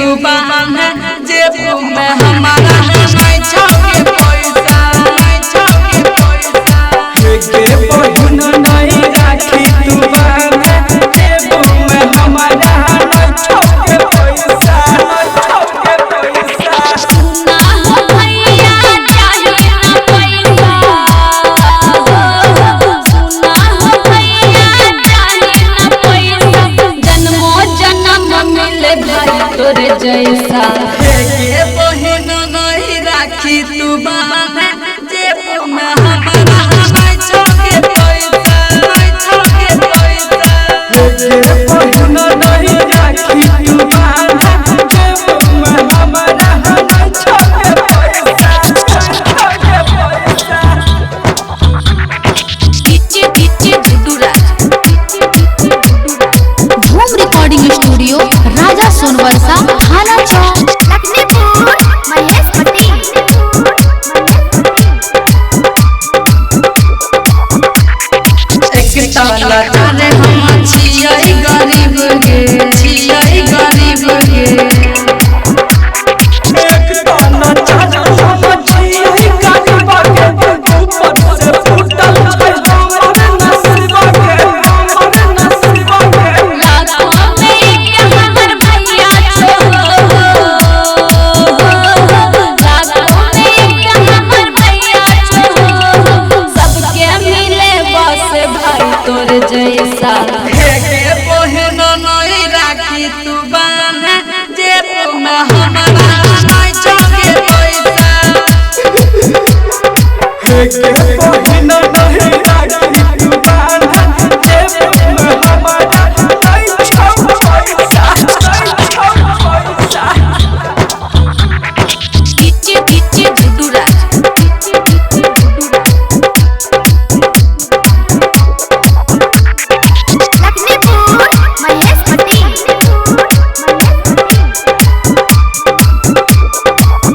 तू बांध जेब में हमारा नहीं छौके पैसा नहीं छौके पैसा के बहिन नहीं राखी तू बांध जेब में हमारा नहीं छौके पैसा नहीं छौके पैसा सुना हो भैया चाहिए ना पैसा सुना हो भैया चाहिए ना पैसा जन्मो जन्म मिले भाई तोरे जैसा के बहिन नहीं राखी तू बांध जेब में हमारा नहीं छौके पैसा नहीं छौके पैसा के बहिन नहीं राखी तू बांध जेब में हमारा नहीं छौके पैसा नहीं छौके पैसा डीजे गुड्डूराज धूम रिकॉर्डिंग स्टूडियो राजा सोनवर्षा थाना चौक लखनपुर महेश पटेल एक ताला तारे हम छियै गरीब के छियै गरीब के एक ताना चाचा हम छियै गरीब के ऊपर से फूटल छै हमर नसीब के हमर नसीब के लाखों में एक हमर भैया छो लाखों में एक हमर भैया छो सबके मिले बस भाई तोर जैसा के बहिन नहीं राखी तू बांध जेब में हमारा नहीं छौके पैसा के बहिन नहीं राखी तू बांध जेब में हमारा नहीं छौके पैसा नहीं छौके पैसा डीजे गुड्डूराज लखनपुर महेश पटेल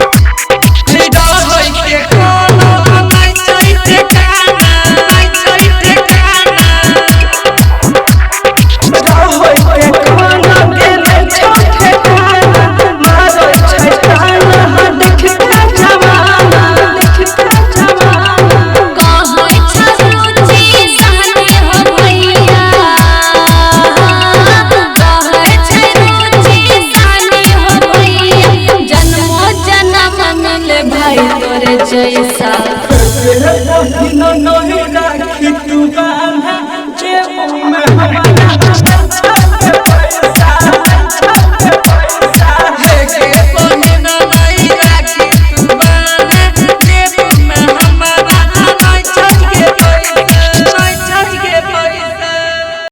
लीडर होई के कोनो नहीं चाहिए ठिकाना नहीं चाहिए ठिकाना होय के खाना गेले छोटे खाना मारो छै ताना देखता जवाना देखता जवाना कहो छरुचि सहनी हो भैया कहो छरुचि सहनी हो भैया जन्मो जन्म मिले भाई तोरे जैसा बहिन नहीं